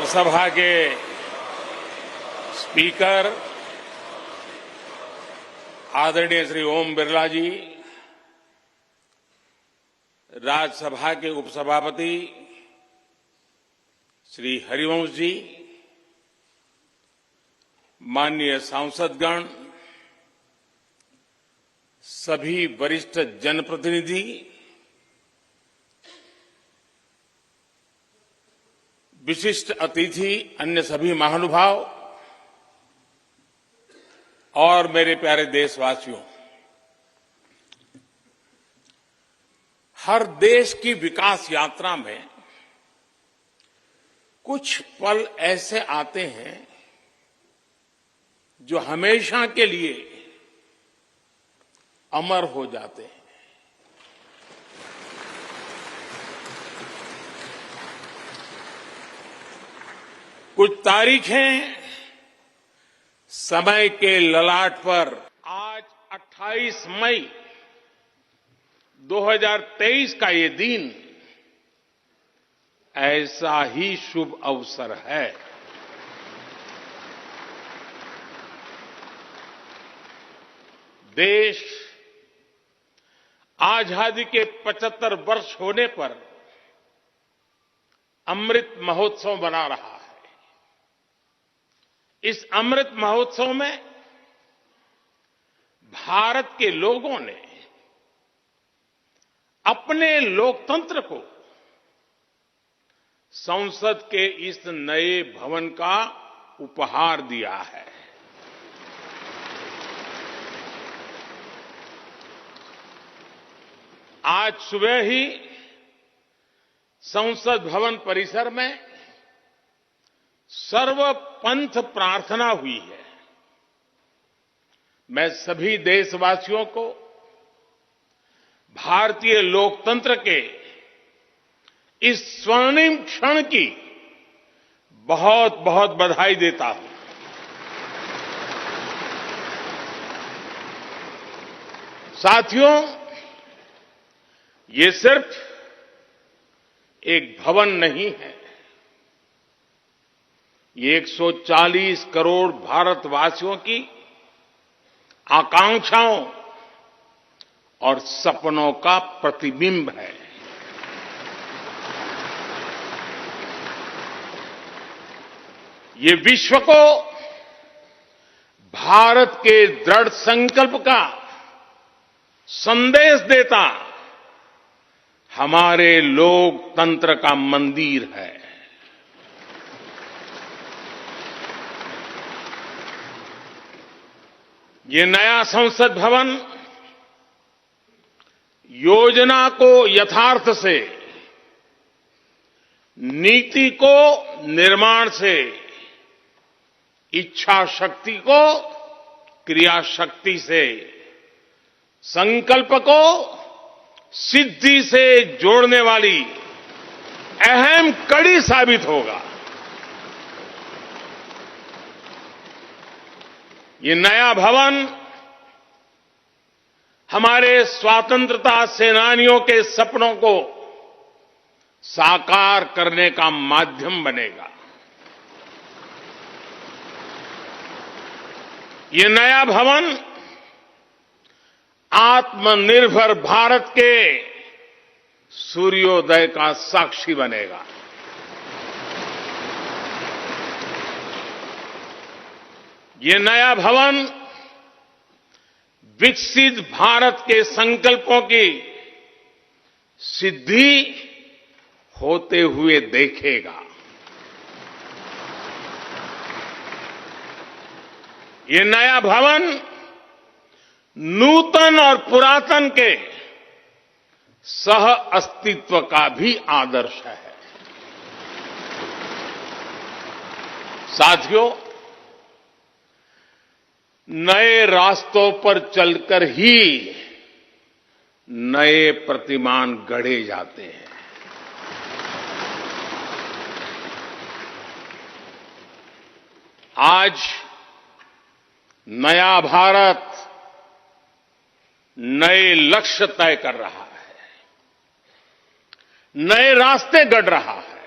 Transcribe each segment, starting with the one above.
लोकसभा के स्पीकर आदरणीय श्री ओम बिरला जी, राज्यसभा के उपसभापति श्री हरिवंश जी, माननीय सांसदगण, सभी वरिष्ठ जनप्रतिनिधि, विशिष्ट अतिथि, अन्य सभी महानुभाव और मेरे प्यारे देशवासियों, हर देश की विकास यात्रा में कुछ पल ऐसे आते हैं जो हमेशा के लिए अमर हो जाते हैं। कुछ तारीखें समय के ललाट पर आज 28 मई 2023 का ये दिन ऐसा ही शुभ अवसर है। देश आजादी के 75 वर्ष होने पर अमृत महोत्सव मना रहा है। इस अमृत महोत्सव में भारत के लोगों ने अपने लोकतंत्र को संसद के इस नए भवन का उपहार दिया है। आज सुबह ही संसद भवन परिसर में सर्वपंथ प्रार्थना हुई है। मैं सभी देशवासियों को भारतीय लोकतंत्र के इस स्वर्णिम क्षण की बहुत बहुत बधाई देता हूं। साथियों, ये सिर्फ एक भवन नहीं है, ये 140 करोड़ भारतवासियों की आकांक्षाओं और सपनों का प्रतिबिंब है। ये विश्व को भारत के दृढ़ संकल्प का संदेश देता हमारे लोकतंत्र का मंदिर है। ये नया संसद भवन योजना को यथार्थ से, नीति को निर्माण से, इच्छा शक्ति को क्रिया शक्ति से, संकल्प को सिद्धि से जोड़ने वाली अहम कड़ी साबित होगा। ये नया भवन हमारे स्वतंत्रता सेनानियों के सपनों को साकार करने का माध्यम बनेगा। ये नया भवन आत्मनिर्भर भारत के सूर्योदय का साक्षी बनेगा। ये नया भवन विकसित भारत के संकल्पों की सिद्धि होते हुए देखेगा। ये नया भवन नूतन और पुरातन के सह अस्तित्व का भी आदर्श है। साथियों, नए रास्तों पर चलकर ही नए प्रतिमान गढ़े जाते हैं। आज नया भारत नए लक्ष्य तय कर रहा है, नए रास्ते गढ़ रहा है।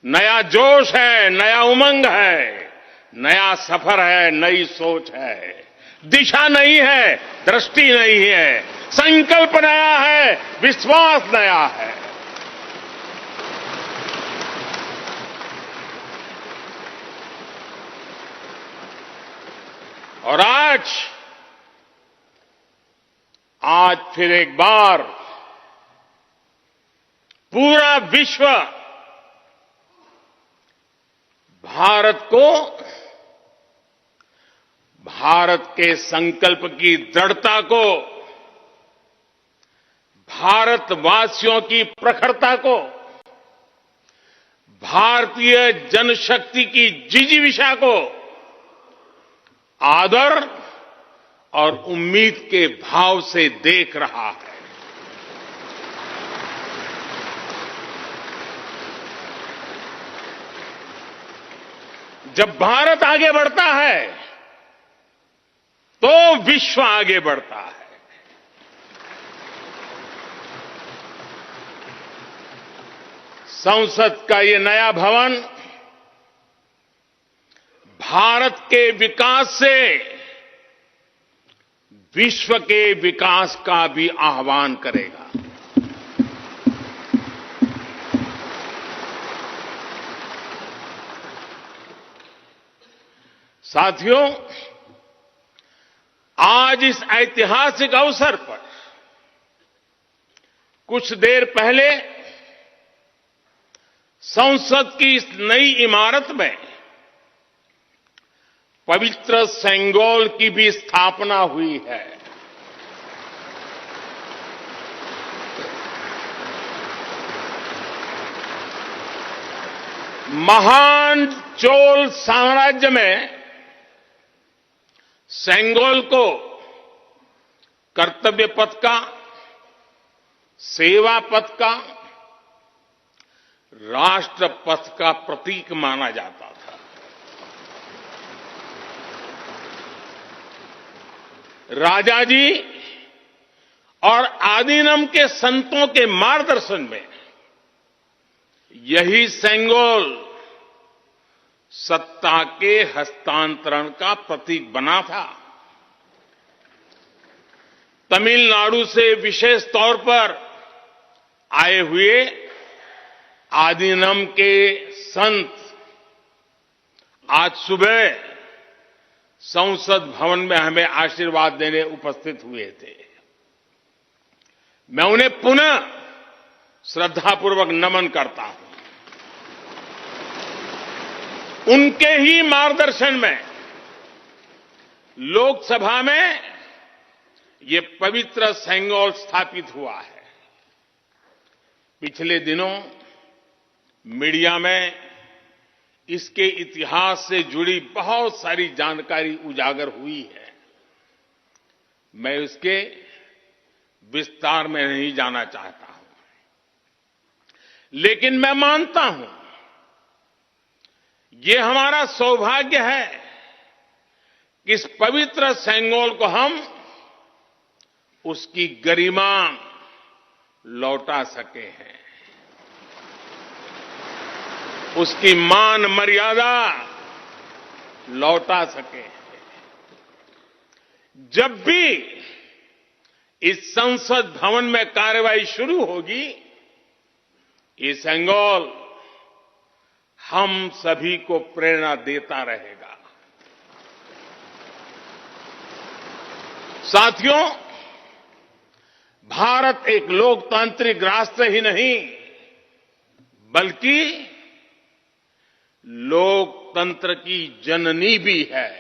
नया जोश है, नया उमंग है, नया सफर है, नई सोच है। दिशा नई है, दृष्टि नई है, संकल्प नया है, विश्वास नया है। और आज फिर एक बार पूरा विश्व भारत को, भारत के संकल्प की दृढ़ता को, भारतवासियों की प्रखरता को, भारतीय जनशक्ति की जिजीविषा को आदर और उम्मीद के भाव से देख रहा है। जब भारत आगे बढ़ता है तो विश्व आगे बढ़ता है। संसद का ये नया भवन भारत के विकास से विश्व के विकास का भी आह्वान करेगा। साथियों, आज इस ऐतिहासिक अवसर पर कुछ देर पहले संसद की इस नई इमारत में पवित्र सेंगोल की भी स्थापना हुई है। महान चोल साम्राज्य में सेंगोल को कर्तव्य पथ का, सेवा पथ का, राष्ट्र पथ का प्रतीक माना जाता था। राजा जी और आदीनम के संतों के मार्गदर्शन में यही सेंगोल सत्ता के हस्तांतरण का प्रतीक बना था। तमिलनाडु से विशेष तौर पर आए हुए आदीनम के संत आज सुबह संसद भवन में हमें आशीर्वाद देने उपस्थित हुए थे। मैं उन्हें पुनः श्रद्धापूर्वक नमन करता हूं। उनके ही मार्गदर्शन में लोकसभा में ये पवित्र सेंगोल स्थापित हुआ है। पिछले दिनों मीडिया में इसके इतिहास से जुड़ी बहुत सारी जानकारी उजागर हुई है। मैं इसके विस्तार में नहीं जाना चाहता हूं, लेकिन मैं मानता हूं ये हमारा सौभाग्य है कि इस पवित्र सेंगोल को हम उसकी गरिमा लौटा सके हैं, उसकी मान मर्यादा लौटा सके हैं। जब भी इस संसद भवन में कार्यवाही शुरू होगी, ये सेंगोल हम सभी को प्रेरणा देता रहेगा। साथियों, भारत एक लोकतांत्रिक राष्ट्र ही नहीं बल्कि लोकतंत्र की जननी भी है,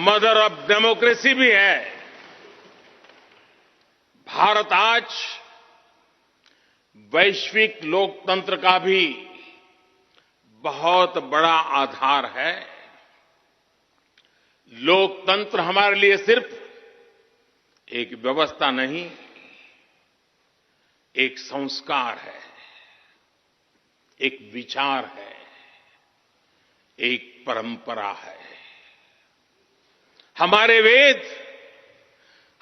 मदर ऑफ डेमोक्रेसी भी है। भारत आज वैश्विक लोकतंत्र का भी बहुत बड़ा आधार है। लोकतंत्र हमारे लिए सिर्फ एक व्यवस्था नहीं, एक संस्कार है, एक विचार है, एक परंपरा है। हमारे वेद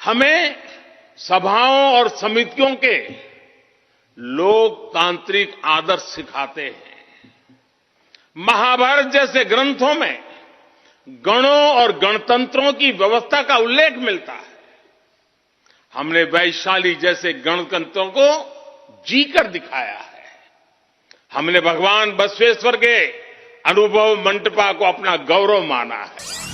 हमें सभाओं और समितियों के लोकतांत्रिक आदर्श सिखाते हैं। महाभारत जैसे ग्रंथों में गणों और गणतंत्रों की व्यवस्था का उल्लेख मिलता है। हमने वैशाली जैसे गणतंत्रों को जीकर दिखाया है। हमने भगवान बसवेश्वर के अनुभव मंटपा को अपना गौरव माना है।